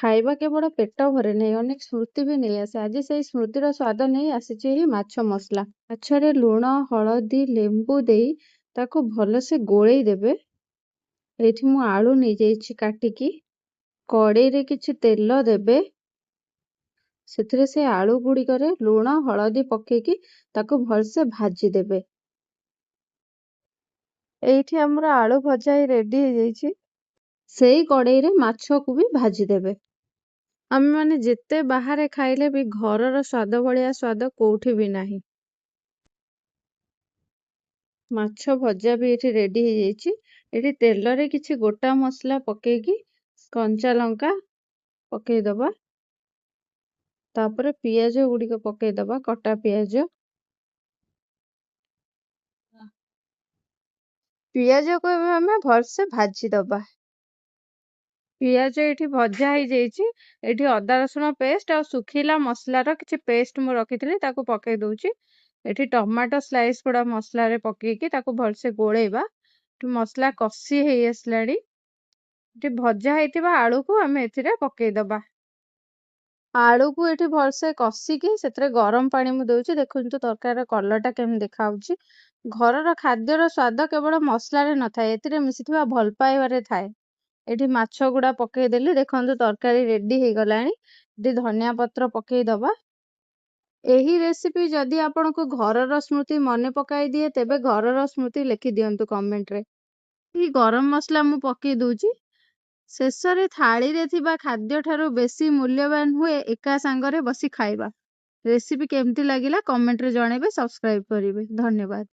ଖାଇବା କେବଳ ପେଟ ଭରେ ନାହିଁ, ଅନେକ ସ୍ମୃତି ବି ନେଇ ଆସେ। ଆଜି ସେଇ ସ୍ମୃତିର ସ୍ୱାଦ ନେଇ ଆସିଛି ଏହି ମାଛ ମସଲା। ମାଛରେ ଲୁଣ, ହଳଦୀ, ଲେମ୍ବୁ ଦେଇ ତାକୁ ଭଲସେ ଗୋଳେଇ ଦେବେ। ଏଇଠି ମୁଁ ଆଳୁ ନେଇଯାଇଛି କାଟିକି। କଡ଼େଇରେ କିଛି ତେଲ ଦେବେ। ସେଥିରେ ସେ ଆଳୁ ଗୁଡ଼ିକରେ ଲୁଣ, ହଳଦୀ ପକେଇକି ତାକୁ ଭଲସେ ଭାଜି ଦେବେ। ଏଇଠି ଆମର ଆଳୁ ଭଜା ରେଡି ହେଇଯାଇଛି। ସେଇ କଡ଼େଇରେ ମାଛକୁ ବି ଭାଜି ଦେବେ। ଆମେମାନେ ଯେତେ ବାହାରେ ଖାଇଲେ ବି ଘରର ସ୍ୱାଦ ଭଳିଆ ସ୍ୱାଦ କୋଉଠି ବି ନାହିଁ। ମାଛ ଭଜା ବି ଏଠି ରେଡି ହେଇଯାଇଛି। ଏଠି ତେଲରେ କିଛି ଗୋଟା ମସଲା ପକେଇକି କଞ୍ଚା ଲଙ୍କା ପକେଇଦବା। ତାପରେ ପିଆଜ ଗୁଡ଼ିକ ପକେଇଦବା, କଟା ପିଆଜ। ପିଆଜକୁ ଏବେ ଆମେ ଭଲସେ ଭାଜିଦବା। ପିଆଜ ଏଠି ଭଜା ହେଇଯାଇଛି। ଏଠି ଅଦା ରସୁଣ ପେଷ୍ଟ ଆଉ ଶୁଖିଲା ମସଲାର କିଛି ପେଷ୍ଟ ମୁଁ ରଖିଥିଲି, ତାକୁ ପକେଇ ଦଉଛି। ଏଠି ଟମାଟୋ ସ୍ଲାଇସ୍ ଗୁଡ଼ା ମସଲାରେ ପକେଇକି ତାକୁ ଭଲସେ ଗୋଳେଇବା। ଏଠି ମସଲା କଷି ହେଇ ଆସିଲାଣି। ଏଠି ଭଜା ହେଇଥିବା ଆଳୁକୁ ଆମେ ଏଥିରେ ପକେଇଦବା। ଆଳୁକୁ ଏଠି ଭଲସେ କଷିକି ସେଥିରେ ଗରମ ପାଣି ମୁଁ ଦଉଛି। ଦେଖନ୍ତୁ ତରକାରୀର କଲରଟା କେମିତି ଦେଖାଯାଉଛି। ଘରର ଖାଦ୍ୟର ସ୍ୱାଦ କେବଳ ମସଲାରେ ନଥାଏ, ଏଥିରେ ମିଶିଥିବା ଭଲ ପାଇବାରେ ଥାଏ। ଏଠି ମାଛ ଗୁଡ଼ା ପକେଇଦେଲି। ଦେଖନ୍ତୁ ତରକାରୀ ରେଡି ହେଇଗଲାଣି। ଏଠି ଧନିଆ ପତ୍ର ପକେଇଦବା। ଏହି ରେସିପି ଯଦି ଆପଣଙ୍କୁ ଘରର ସ୍ମୃତି ମନେ ପକାଇ ଦିଏ, ତେବେ ଘରର ସ୍ମୃତି ଲେଖି ଦିଅନ୍ତୁ କମେଣ୍ଟରେ। ଏହି ଗରମ ମସଲା ମୁଁ ପକେଇ ଦଉଛି। ଶେଷରେ ଥାଳିରେ ଥିବା ଖାଦ୍ୟ ଠାରୁ ବେଶୀ ମୂଲ୍ୟବାନ ହୁଏ ଏକା ସାଙ୍ଗରେ ବସି ଖାଇବା। ରେସିପି କେମିତି ଲାଗିଲା କମେଣ୍ଟରେ ଜଣେଇବେ, ସବସ୍କ୍ରାଇବ କରିବେ। ଧନ୍ୟବାଦ।